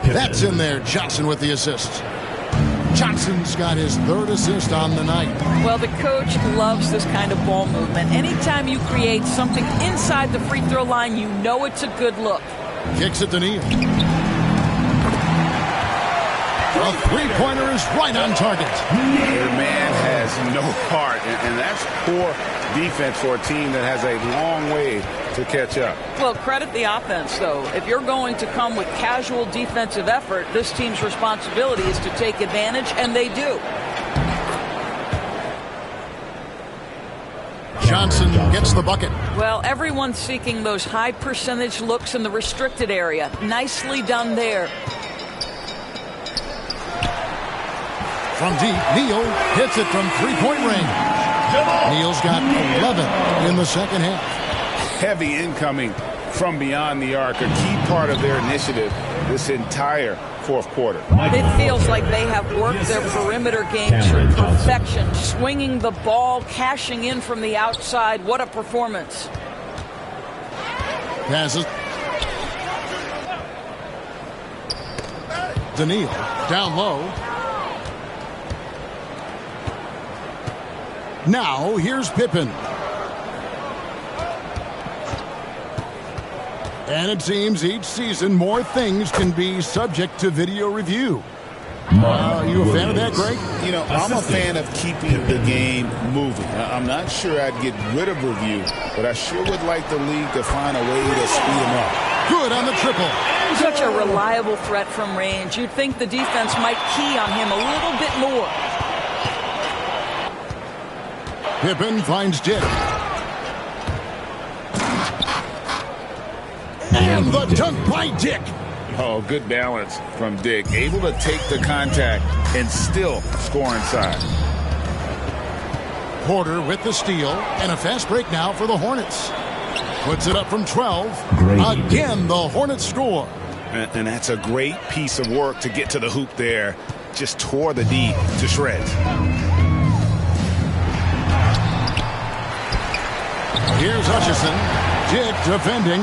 That's in there. Johnson with the assist. Johnson's got his 3rd assist on the night. Well, the coach loves this kind of ball movement. Anytime you create something inside the free throw line, you know it's a good look. Kicks it to Neal. A 3-pointer is right on target. The man has no heart, and that's poor defense for a team that has a long way to catch up. Well, credit the offense, though. If you're going to come with casual defensive effort, this team's responsibility is to take advantage, and they do. Johnson gets the bucket. Well, everyone's seeking those high percentage looks in the restricted area. Nicely done there. From deep, Neal hits it from 3-point range. Neal's got 11 in the second half. Heavy incoming from beyond the arc, a key part of their initiative this entire 4th quarter. It feels like they have worked their perimeter game to perfection, swinging the ball, cashing in from the outside. What a performance. Passes. Daniil down low. Now here's Pippen. And it seems each season more things can be subject to video review. You a fan of that, Greg? You know, I'm a fan of keeping the game moving. I'm not sure I'd get rid of review, but I sure would like the league to find a way to speed them up. Good on the triple. Such a reliable threat from range. You'd think the defense might key on him a little bit more. Pippen finds Dick. And the dunk by Dick. Oh, good balance from Dick. Able to take the contact and still score inside. Porter with the steal and a fast break now for the Hornets. Puts it up from 12. Great. Again, the Hornets score. And that's a great piece of work to get to the hoop there. Just tore the D to shreds. Here's Hutchison. Dick defending.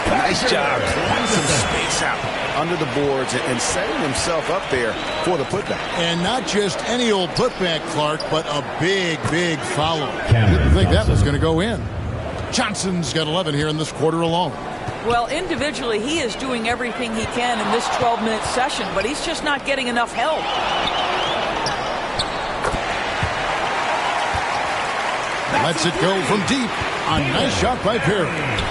Nice job clearing some space out under the boards and setting himself up there for the putback. And not just any old putback, Clark, but a big, big foul. Didn't think that was going to go in. Johnson's got 11 here in this quarter alone. Well, individually, he is doing everything he can in this 12-minute session, but he's just not getting enough help. Lets it go from deep. A nice shot by Perry.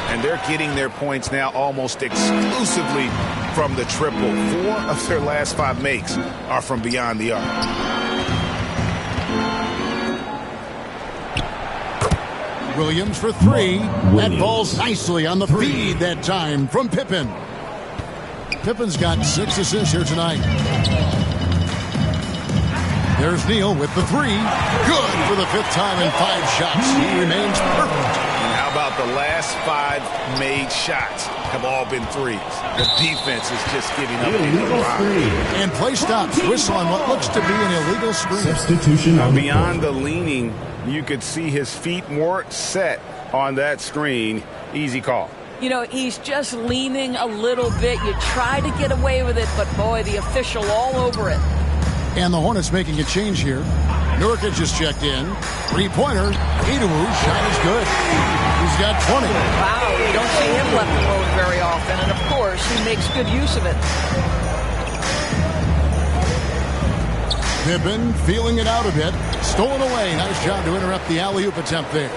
And they're getting their points now almost exclusively from the triple. 4 of their last 5 makes are from beyond the arc. Williams for 3. That falls nicely on the feed that time from Pippen. Pippen's got 6 assists here tonight. There's Neal with the 3. Good for the 5th time in 5 shots. He remains perfect. And how about the last 5 made shots have all been threes? The defense is just giving up. And play stops. Whistle on what looks to be an illegal screen. Substitution on beyond the leaning, you could see his feet weren't set on that screen. Easy call. You know, he's just leaning a little bit. You try to get away with it, but boy, the official all over it. And the Hornets making a change here. Nurkic just checked in. 3-pointer. Idowu shot is good. He's got 20. Wow, you don't see him left alone very often. And, of course, he makes good use of it. Pippen feeling it out a bit. Stolen away. Nice job to interrupt the alley-oop attempt there.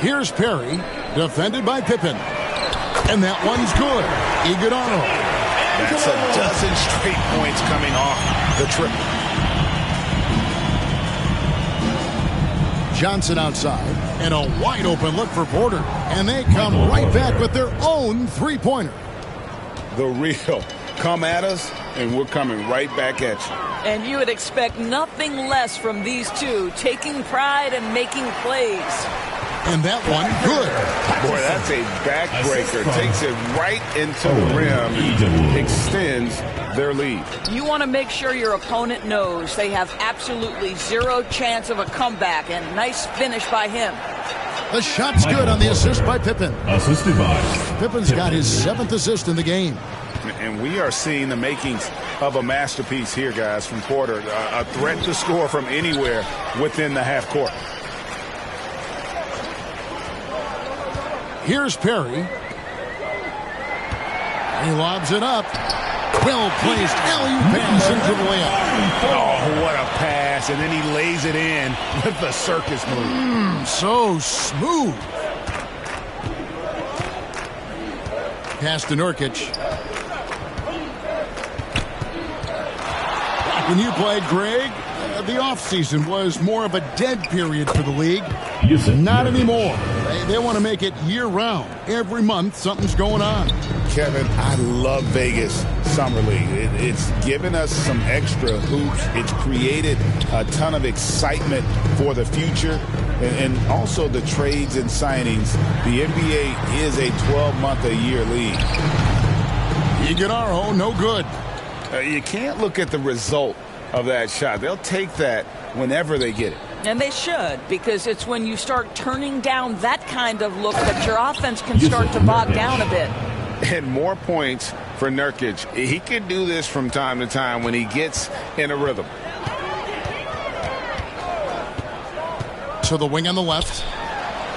Here's Perry. Defended by Pippen. And that one's good. Iguodala. That's a dozen straight points coming off the triple. Johnson outside. And a wide open look for Porter. And they come right back with their own 3-pointer. The real. Come at us, and we're coming right back at you. And you would expect nothing less from these two, taking pride and making plays. And that one, good. Boy, that's a backbreaker. Takes it right into the rim and extends their lead. You want to make sure your opponent knows they have absolutely 0 chance of a comeback, and nice finish by him. The shot's good on the assist by Pippen. Assisted by Pippen's got his 7th assist in the game. And we are seeing the makings of a masterpiece here, guys, from Porter. A threat to score from anywhere within the half court. Here's Perry. He lobs it up. Well-placed alley-oop pass into the layup. Oh, what a pass. And then he lays it in with the circus move. So smooth. Pass to Nurkic. When you played, Greg, the offseason was more of a dead period for the league. Not anymore. They want to make it year-round. Every month, something's going on. Kevin, I love Vegas Summer League. It's given us some extra hoops. It's created a ton of excitement for the future. And also the trades and signings. The NBA is a 12-month-a-year league. Iguodala, no good. You can't look at the result of that shot. They'll take that whenever they get it. And they should, because it's when you start turning down that kind of look that your offense can start to bog down a bit. And more points for Nurkic. He can do this from time to time when he gets in a rhythm. To the wing on the left.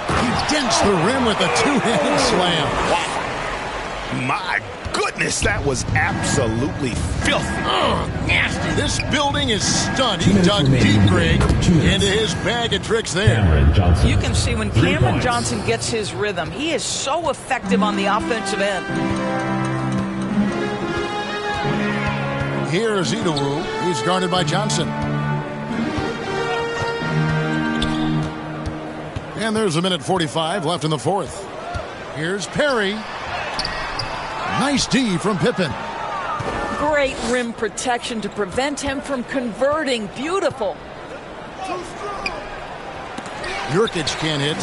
He dents the rim with a two-handed slam. Wow. My goodness, that was absolutely filthy. Nasty. This building is stunned. He dug deep, Greg, into his bag of tricks there. You can see when Cameron Johnson gets his rhythm, he is so effective on the offensive end. Here's Idowu. He's guarded by Johnson. And there's a minute 45 left in the fourth. Here's Perry. Nice D from Pippen. Great rim protection to prevent him from converting. Beautiful. Nurkic can't hit.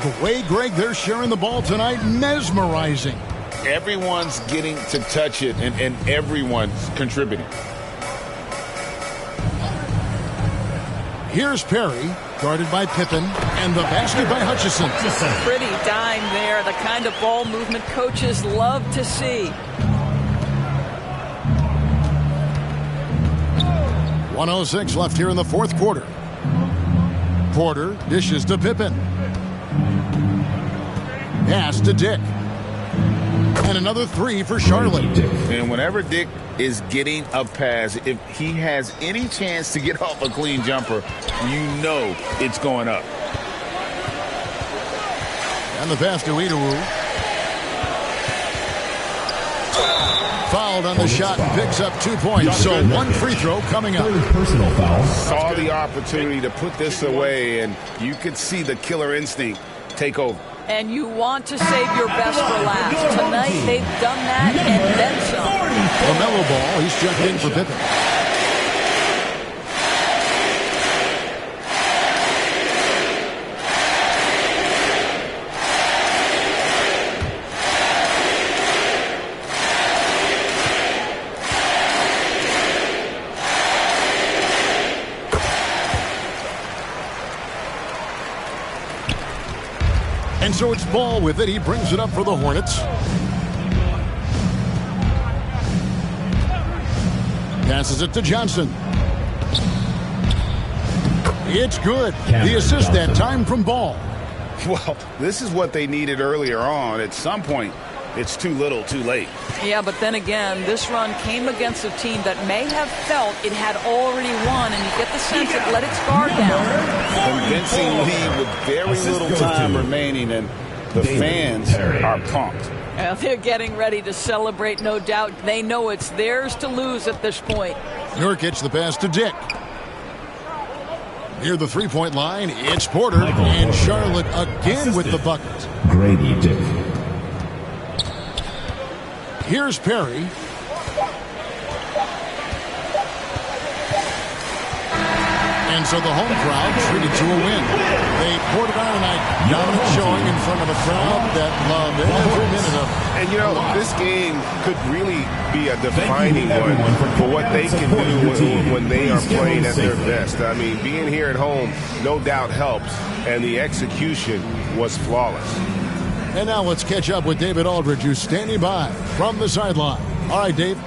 The way, Greg, they're sharing the ball tonight, mesmerizing. Everyone's getting to touch it, and everyone's contributing. Here's Perry, guarded by Pippen, and the basket by Hutchison. Pretty dime there, the kind of ball movement coaches love to see. 1:06 left here in the fourth quarter. Porter dishes to Pippen. Pass to Dick. And another three for Charlotte. And whenever Dick is getting a pass, if he has any chance to get off a clean jumper, you know it's going up. And the pass to Idowu. Fouled on the shot and picks up 2 points. So one free throw coming up. Personal foul. Saw the opportunity to put this away, and you could see the killer instinct take over. And you want to save your best for last. Tonight, they've done that and then some. LaMelo Ball, he's checked in for Pippen. And so it's Ball with it. He brings it up for the Hornets. Passes it to Johnson. It's good. The assist that time from Ball. Well, this is what they needed earlier on. At some point, it's too little, too late. Yeah, but then again, this run came against a team that may have felt it had already won, and you get the sense it let its guard down. Convincing lead with very little time remaining, and the fans are pumped. Well, they're getting ready to celebrate, no doubt. They know it's theirs to lose at this point. Nurkic, the pass to Dick. Near the three-point line, it's Porter, and Charlotte again with the bucket. Grady Dick. Here's Perry. And so the home crowd treated to a win. They poured it on tonight. Dominant showing in front of a crowd that loved every minute of it. And, you know, this game could really be a defining one for what they can do when they are playing at their best. I mean, being here at home no doubt helps, and the execution was flawless. And now let's catch up with David Aldridge, who's standing by from the sideline. All right, Dave.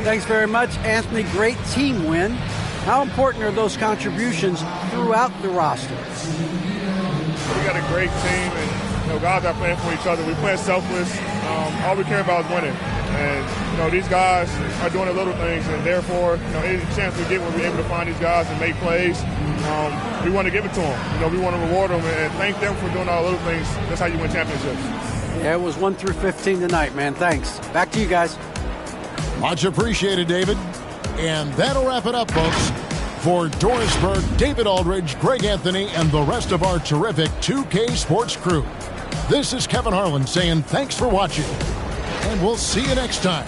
Thanks very much, Anthony. Great team win. How important are those contributions throughout the roster? We got a great team, and guys are playing for each other. We play selfless. All we care about is winning. And these guys are doing the little things, and therefore, any chance we get when we're able to find these guys and make plays, we want to give it to them. We want to reward them and thank them for doing all the little things. That's how you win championships. Yeah, it was 1 through 15 tonight, man. Thanks. Back to you guys. Much appreciated, David. And that'll wrap it up, folks. For Doris Burke, David Aldridge, Greg Anthony, and the rest of our terrific 2K Sports crew, this is Kevin Harlan saying thanks for watching, and we'll see you next time.